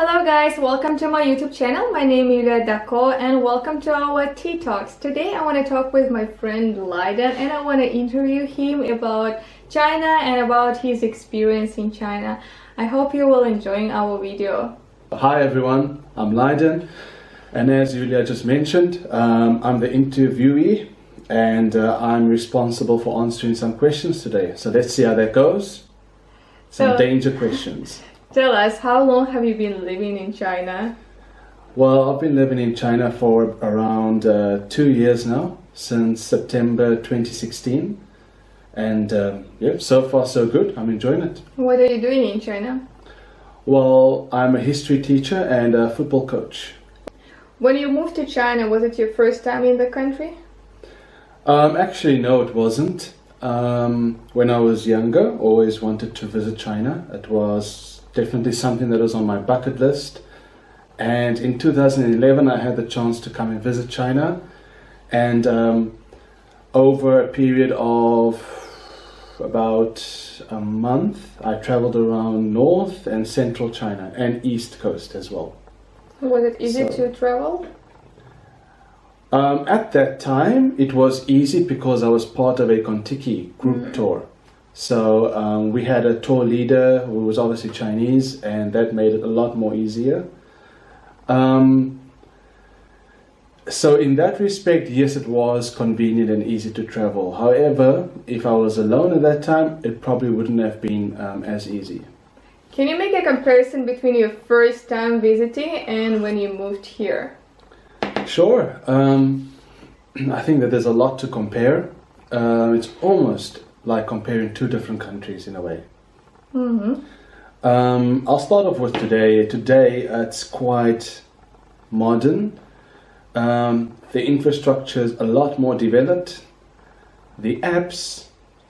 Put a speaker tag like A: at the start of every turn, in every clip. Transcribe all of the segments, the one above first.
A: Hello guys, welcome to my YouTube channel. My name is Yulia Dako and welcome to our Tea Talks. Today I want to talk with my friend Leiden and I want to interview him about China and about his experience in China. I hope you will enjoy our video.
B: Hi everyone, I'm Leiden and as Yulia just mentioned, I'm the interviewee and I'm responsible for answering some questions today. So let's see how that goes. Some danger questions.
A: Tell us, how long have you been living in China?
B: Well, I've been living in China for around 2 years now, since September 2016. And yeah, so far so good. I'm enjoying it.
A: What are you doing in China?
B: Well, I'm a history teacher and a football coach.
A: When you moved to China, was it your first time in the country?
B: Actually, no, it wasn't. When I was younger, always wanted to visit China. It was definitely something that was on my bucket list. And in 2011, I had the chance to come and visit China. And over a period of about a month, I traveled around North and Central China and East Coast as well.
A: Was it easy to travel?
B: At that time, it was easy because I was part of a Kontiki group tour. So we had a tour leader who was obviously Chinese, and that made it a lot more easier. So in that respect, yes, it was convenient and easy to travel. However, if I was alone at that time, it probably wouldn't have been as easy.
A: Can you make a comparison between your first time visiting and when you moved here?
B: Sure. I think that there's a lot to compare. It's almost like comparing two different countries in a way. I'll start off with today. Today, it's quite modern. The infrastructure is a lot more developed. The apps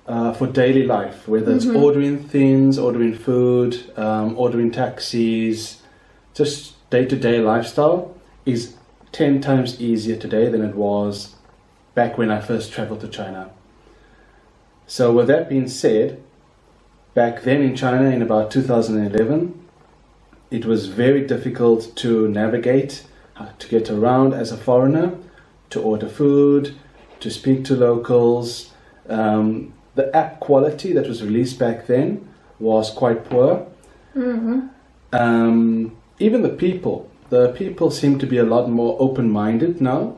B: for daily life, whether it's ordering things, ordering food, ordering taxis, just day-to-day lifestyle is 10 times easier today than it was back when I first traveled to China. So with that being said, back then in China in about 2011, it was very difficult to navigate, to get around as a foreigner, to order food, to speak to locals. The app quality that was released back then was quite poor. Even the people seem to be a lot more open-minded now.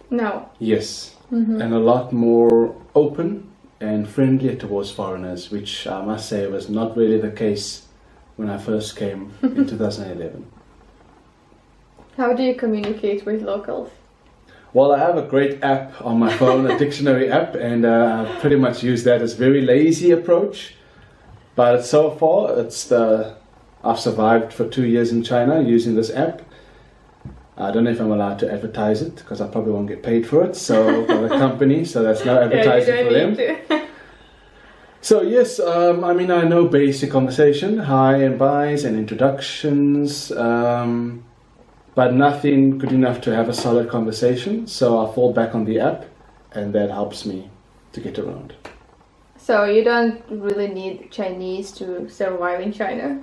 A: No.
B: Yes, and a lot more open and friendlier towards foreigners, which I must say was not really the case when I first came in 2011.
A: How do you communicate with locals?
B: Well, I have a great app on my phone, a dictionary app, and I pretty much use that as a very lazy approach. But so far, I've survived for 2 years in China using this app. I don't know if I'm allowed to advertise it because I probably won't get paid for it. So for the company, so that's no advertising for them. So yes, I mean, I know basic conversation, hi and byes and introductions, but nothing good enough to have a solid conversation. So I fall back on the app, and that helps me to get around.
A: So you don't really need Chinese to survive in China?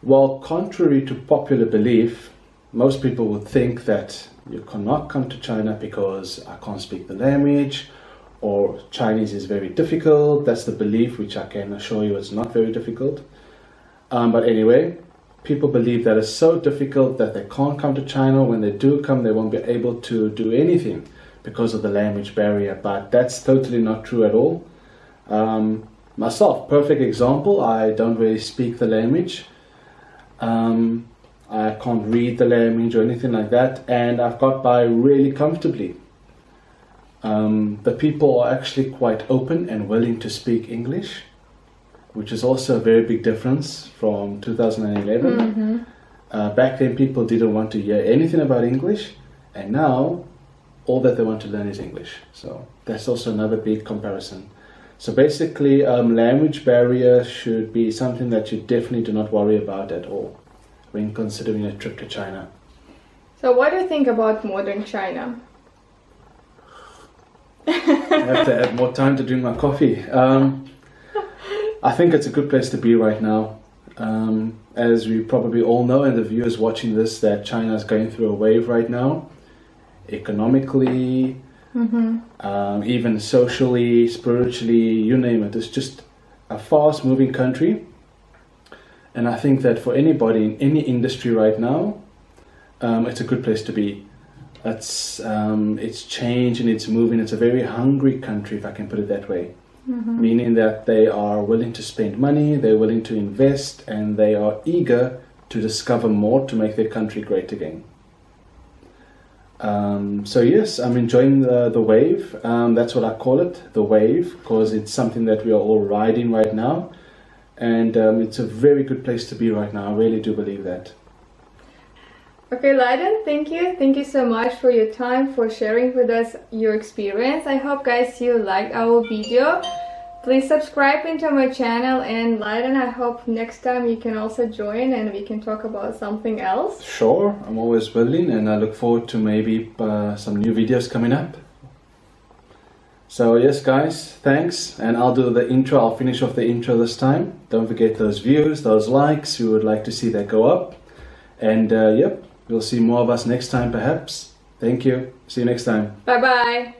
B: Well, contrary to popular belief, most people would think that you cannot come to China because I can't speak the language or Chinese is very difficult. That's the belief, which I can assure you is not very difficult. But anyway, people believe that it's so difficult that they can't come to China. When they do come, they won't be able to do anything because of the language barrier. But that's totally not true at all. Myself, perfect example, I don't really speak the language. I can't read the language or anything like that, and I've got by really comfortably. The people are actually quite open and willing to speak English, which is also a very big difference from 2011. Back then people didn't want to hear anything about English, and now all that they want to learn is English. So that's also another big comparison. So basically, language barrier should be something that you definitely do not worry about at all when considering a trip to China.
A: So what do you think about modern China?
B: I have to add more time to drink my coffee. I think it's a good place to be right now. As we probably all know, and the viewers watching this, that China is going through a wave right now, economically, even socially, spiritually, you name it. It's just a fast-moving country, and I think that for anybody in any industry right now, it's a good place to be. It's changing, it's moving. It's a very hungry country, if I can put it that way. Meaning that they are willing to spend money, they're willing to invest, and they are eager to discover more to make their country great again. So yes, I'm enjoying the wave. That's what I call it, the wave, because it's something that we are all riding right now, and it's a very good place to be right now. I really do believe that.
A: Okay, Leiden, thank you. Thank you so much for your time, for sharing with us your experience. I hope, guys, you liked our video. Please subscribe into my channel, and Leiden, I hope next time you can also join and we can talk about something else.
B: Sure, I'm always willing, and I look forward to maybe some new videos coming up. So yes, guys, thanks, and I'll do the intro. I'll finish off the intro this time. Don't forget those views, those likes. We would like to see that go up. And yep, we'll see more of us next time perhaps. Thank you. See you next time.
A: Bye bye.